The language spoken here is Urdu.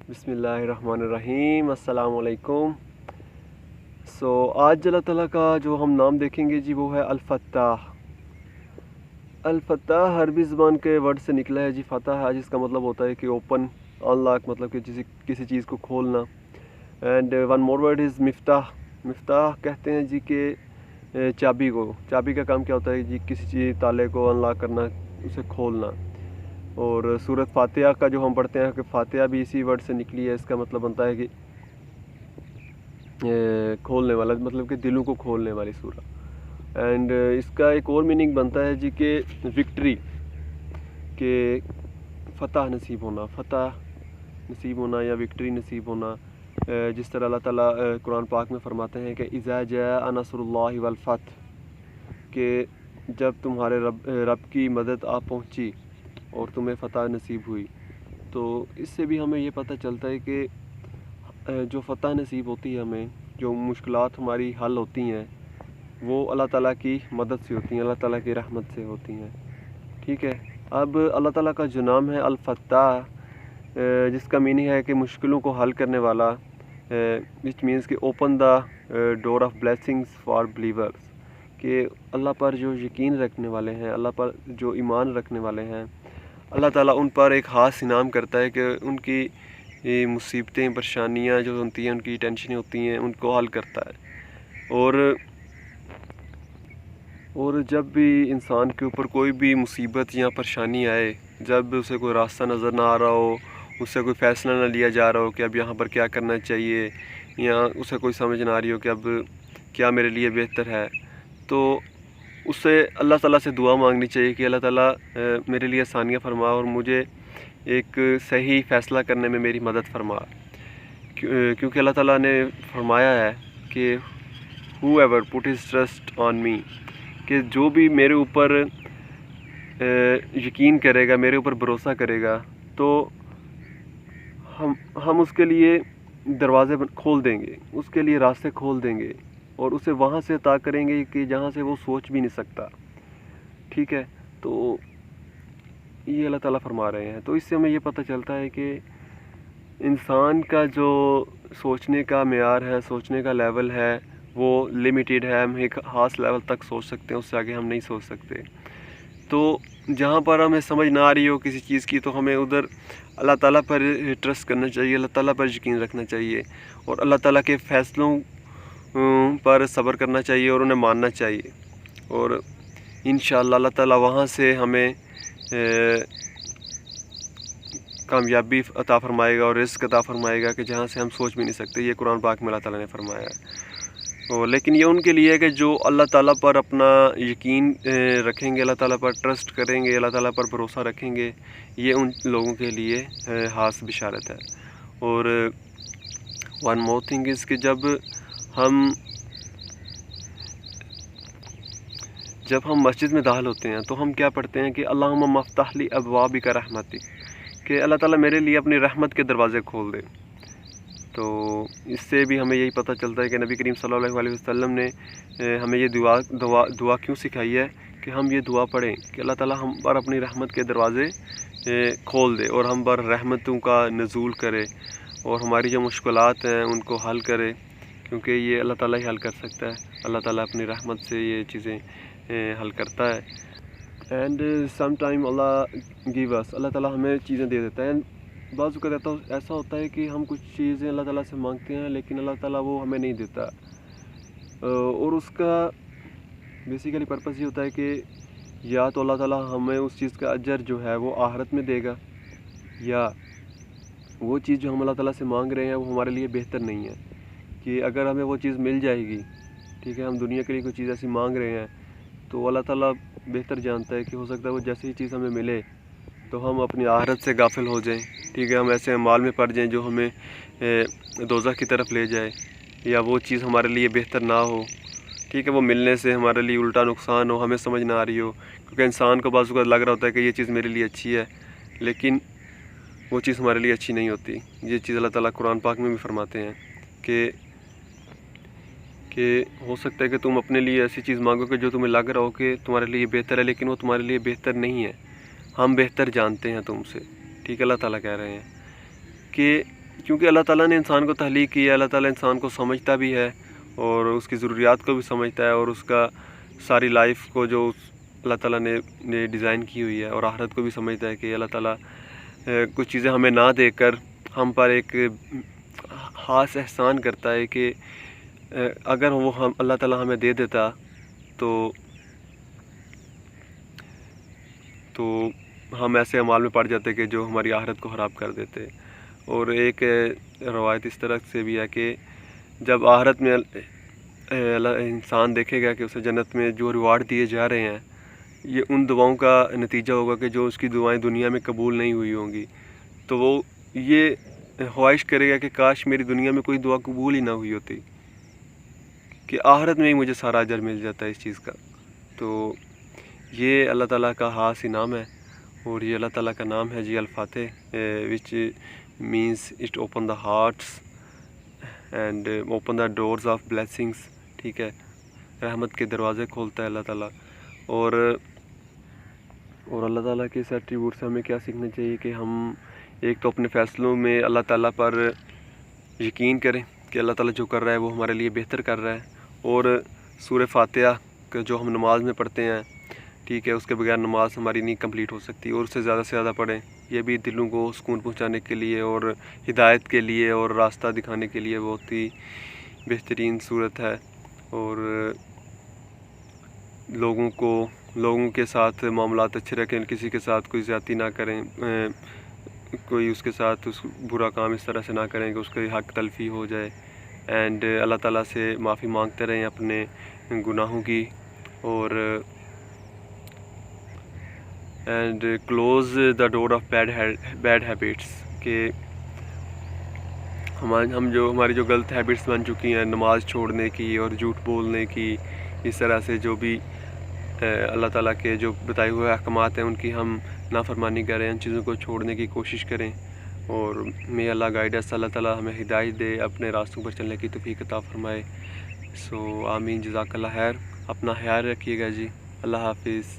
بسم اللہ الرحمن الرحیم، السلام علیکم۔ آج اللہ تعالیٰ کا جو ہم نام دیکھیں گے جی وہ ہے الفتاح۔ الفتاح عربی زبان کے ورڈ سے نکلا ہے جی فتح، جس کا مطلب ہوتا ہے کہ اوپن، انلاک، مطلب کہ کسی چیز کو کھولنا۔ And one more word is مفتاح۔ مفتاح کہتے ہیں جی کہ چابی کو، چابی کا کام کیا ہوتا ہے جی کسی چیز تالے کو انلاک کرنا، اسے کھولنا۔ اور سورۃ فاتحہ کا جو ہم پڑھتے ہیں کہ فاتحہ بھی اسی ورڈ سے نکلی ہے، اس کا مطلب بنتا ہے کہ کھولنے والا، مطلب کہ دلوں کو کھولنے والی سورہ۔ اینڈ اس کا ایک اور میننگ بنتا ہے جی کہ وکٹری، کہ فتح نصیب ہونا، فتح نصیب ہونا یا وکٹری نصیب ہونا۔ جس طرح اللہ تعالیٰ قرآن پاک میں فرماتے ہیں کہ اذا جاء نصر اللہ والفتح، کہ جب تمہارے رب کی مدد آ پہنچی اور تمہیں فتح نصیب ہوئی۔ تو اس سے بھی ہمیں یہ پتہ چلتا ہے کہ جو فتح نصیب ہوتی ہے ہمیں، جو مشکلات ہماری حل ہوتی ہیں، وہ اللہ تعالیٰ کی مدد سے ہوتی ہیں، اللہ تعالیٰ کی رحمت سے ہوتی ہیں۔ ٹھیک ہے، اب اللہ تعالیٰ کا جو نام ہے الفتاح، جس کا میننگ ہے کہ مشکلوں کو حل کرنے والا، وچ مینس کہ open the door of blessings for believers, کہ اللہ پر جو یقین رکھنے والے ہیں، اللہ پر جو ایمان رکھنے والے ہیں، اللہ تعالیٰ ان پر ایک خاص انعام کرتا ہے کہ ان کی مصیبتیں، پریشانیاں جو ہوتی ہیں، ان کی ٹینشنیں ہوتی ہیں، ان کو حل کرتا ہے۔ اور جب بھی انسان کے اوپر کوئی بھی مصیبت یا پریشانی آئے، جب اسے کوئی راستہ نظر نہ آ رہا ہو، اس سے کوئی فیصلہ نہ لیا جا رہا ہو کہ اب یہاں پر کیا کرنا چاہیے، یا اسے کوئی سمجھ نہ آ رہی ہو کہ اب کیا میرے لیے بہتر ہے، تو اس سے اللہ تعالیٰ سے دعا مانگنی چاہیے کہ اللہ تعالیٰ میرے لیے آسانیاں فرما اور مجھے ایک صحیح فیصلہ کرنے میں میری مدد فرما، کیونکہ اللہ تعالیٰ نے فرمایا ہے کہ whoever put his trust on me، کہ جو بھی میرے اوپر یقین کرے گا، میرے اوپر بھروسہ کرے گا، تو ہم اس کے لیے دروازے کھول دیں گے، اس کے لیے راستے کھول دیں گے، اور اسے وہاں سے عطا کریں گے کہ جہاں سے وہ سوچ بھی نہیں سکتا۔ ٹھیک ہے، تو یہ اللہ تعالیٰ فرما رہے ہیں۔ تو اس سے ہمیں یہ پتہ چلتا ہے کہ انسان کا جو سوچنے کا معیار ہے، سوچنے کا لیول ہے، وہ لمیٹیڈ ہے۔ ہم ایک خاص لیول تک سوچ سکتے ہیں، اس سے آگے ہم نہیں سوچ سکتے۔ تو جہاں پر ہمیں سمجھ نہ آ رہی ہو کسی چیز کی، تو ہمیں ادھر اللہ تعالیٰ پر ٹرسٹ کرنا چاہیے، اللہ تعالیٰ پر یقین رکھنا چاہیے، اور اللہ تعالیٰ کے فیصلوں پر صبر کرنا چاہیے اور انہیں ماننا چاہیے، اور انشاءاللہ اللہ تعالیٰ وہاں سے ہمیں کامیابی عطا فرمائے گا اور رزق عطا فرمائے گا کہ جہاں سے ہم سوچ بھی نہیں سکتے۔ یہ قرآن پاک میں اللہ تعالیٰ نے فرمایا ہے۔ لیکن یہ ان کے لیے ہے کہ جو اللہ تعالیٰ پر اپنا یقین رکھیں گے، اللہ تعالیٰ پر ٹرسٹ کریں گے، اللہ تعالیٰ پر بھروسہ رکھیں گے، یہ ان لوگوں کے لیے خاص بشارت ہے۔ اور ون مور تھنگ از کہ جب ہم مسجد میں داخل ہوتے ہیں تو ہم کیا پڑھتے ہیں کہ اللہم مفتح لی ابوابک رحمتی، کہ اللہ تعالیٰ میرے لیے اپنی رحمت کے دروازے کھول دے۔ تو اس سے بھی ہمیں یہی پتہ چلتا ہے کہ نبی کریم صلی اللہ علیہ وسلم نے ہمیں یہ دعا کیوں سکھائی ہے کہ ہم یہ دعا پڑھیں کہ اللہ تعالیٰ ہم پر اپنی رحمت کے دروازے کھول دے اور ہم پر رحمتوں کا نزول کرے، اور ہماری جو مشکلات ہیں ان کو حل کرے، کیونکہ یہ اللہ تعالیٰ ہی حل کر سکتا ہے۔ اللہ تعالیٰ اپنی رحمت سے یہ چیزیں حل کرتا ہے۔ اینڈ سم ٹائم اللہ تعالیٰ ہمیں چیزیں دے دیتا ہے۔ بعض اوقات ایسا ہوتا ہے کہ ہم کچھ چیزیں اللہ تعالیٰ سے مانگتے ہیں لیکن اللہ تعالیٰ وہ ہمیں نہیں دیتا، اور اس کا بیسیکلی پرپس یہ ہوتا ہے کہ یا تو اللہ تعالیٰ ہمیں اس چیز کا اجر جو ہے وہ آخرت میں دے گا، یا وہ چیز جو ہم اللہ تعالیٰ سے مانگ رہے ہیں وہ ہمارے لیے بہتر نہیں ہے، کہ اگر ہمیں وہ چیز مل جائے گی، ٹھیک ہے، ہم دنیا کے لیے کوئی چیز ایسی مانگ رہے ہیں، تو اللہ تعالیٰ بہتر جانتا ہے کہ ہو سکتا ہے وہ جیسی ہی چیز ہمیں ملے تو ہم اپنی آخرت سے غافل ہو جائیں، ٹھیک ہے، ہم ایسے اعمال میں پڑ جائیں جو ہمیں دوزخ کی طرف لے جائے، یا وہ چیز ہمارے لیے بہتر نہ ہو، ٹھیک ہے، وہ ملنے سے ہمارے لیے الٹا نقصان ہو، ہمیں سمجھ نہ آ رہی ہو، کیونکہ انسان کو بعض اوقات لگ رہا ہوتا ہے کہ یہ چیز میرے لیے اچھی ہے، لیکن وہ چیز ہمارے لیے اچھی نہیں ہوتی۔ یہ چیز اللہ تعالیٰ قرآن پاک میں بھی فرماتے ہیں کہ ہو سکتا ہے کہ تم اپنے لیے ایسی چیز مانگو کہ جو تمہیں لگ رہا ہو کہ تمہارے لیے بہتر ہے، لیکن وہ تمہارے لیے بہتر نہیں ہے، ہم بہتر جانتے ہیں تم سے، ٹھیک ہے، اللہ تعالیٰ کہہ رہے ہیں کہ کیونکہ اللہ تعالیٰ نے انسان کو تخلیق کی ہے، اللہ تعالیٰ انسان کو سمجھتا بھی ہے اور اس کی ضروریات کو بھی سمجھتا ہے، اور اس کا ساری لائف کو جو اللہ تعالیٰ نے ڈیزائن کی ہوئی ہے، اور آخرت کو بھی سمجھتا ہے کہ اللہ تعالیٰ کچھ چیزیں ہمیں نہ دے کر ہم پر ایک خاص احسان کرتا ہے کہ اگر وہ اللہ تعالیٰ ہمیں دے دیتا تو ہم ایسے اعمال میں پڑ جاتے کہ جو ہماری آخرت کو خراب کر دیتے۔ اور ایک روایت اس طرح سے بھی ہے کہ جب آخرت میں انسان دیکھے گا کہ اسے جنت میں جو ریوارڈ دیے جا رہے ہیں، یہ ان دعاؤں کا نتیجہ ہوگا کہ جو اس کی دعائیں دنیا میں قبول نہیں ہوئی ہوں گی، تو وہ یہ خواہش کرے گا کہ کاش میری دنیا میں کوئی دعا قبول ہی نہ ہوئی ہوتی، کہ آخرت میں ہی مجھے سارا اجر مل جاتا ہے اس چیز کا۔ تو یہ اللہ تعالیٰ کا خاص انعام ہے، اور یہ اللہ تعالیٰ کا نام ہے جی Al-Fatih, which means it open the hearts and open the doors of blessings, ٹھیک ہے، رحمت کے دروازے کھولتا ہے اللہ تعالیٰ۔ اور اللہ تعالیٰ کے اس ایٹریبیوٹ سے ہمیں کیا سیکھنا چاہیے کہ ہم ایک تو اپنے فیصلوں میں اللہ تعالیٰ پر یقین کریں کہ اللہ تعالیٰ جو کر رہا ہے وہ ہمارے لیے بہتر کر رہا ہے، اور سورہ فاتحہ کا جو ہم نماز میں پڑھتے ہیں، ٹھیک ہے، اس کے بغیر نماز ہماری نہیں کمپلیٹ ہو سکتی، اور اس سے زیادہ پڑھیں، یہ بھی دلوں کو سکون پہنچانے کے لیے اور ہدایت کے لیے اور راستہ دکھانے کے لیے بہت ہی بہترین صورت ہے۔ اور لوگوں کے ساتھ معاملات اچھے رکھیں، کسی کے ساتھ کوئی زیادتی نہ کریں، کوئی اس کے ساتھ برا کام اس طرح سے نہ کریں کہ اس کے حق تلفی ہو جائے، اینڈ اللہ تعالیٰ سے معافی مانگتے رہیں اپنے گناہوں کی، اور and close the door of bad habits, کہ ہماری جو غلط ہیبٹس بن چکی ہیں، نماز چھوڑنے کی اور جھوٹ بولنے کی، اس طرح سے جو بھی اللہ تعالیٰ کے جو بتائے ہوئے احکامات ہیں ان کی ہم نافرمانی کریں، ان چیزوں کو چھوڑنے کی کوشش کریں، اور may اللہ گائیڈ اس، اللہ تعالیٰ ہمیں ہدایت دے، اپنے راستوں پر چلنے کی توفیق عطا فرمائے۔ آمین، جزاک اللہ خیر، اپنا خیال رکھیے گا جی، اللہ حافظ۔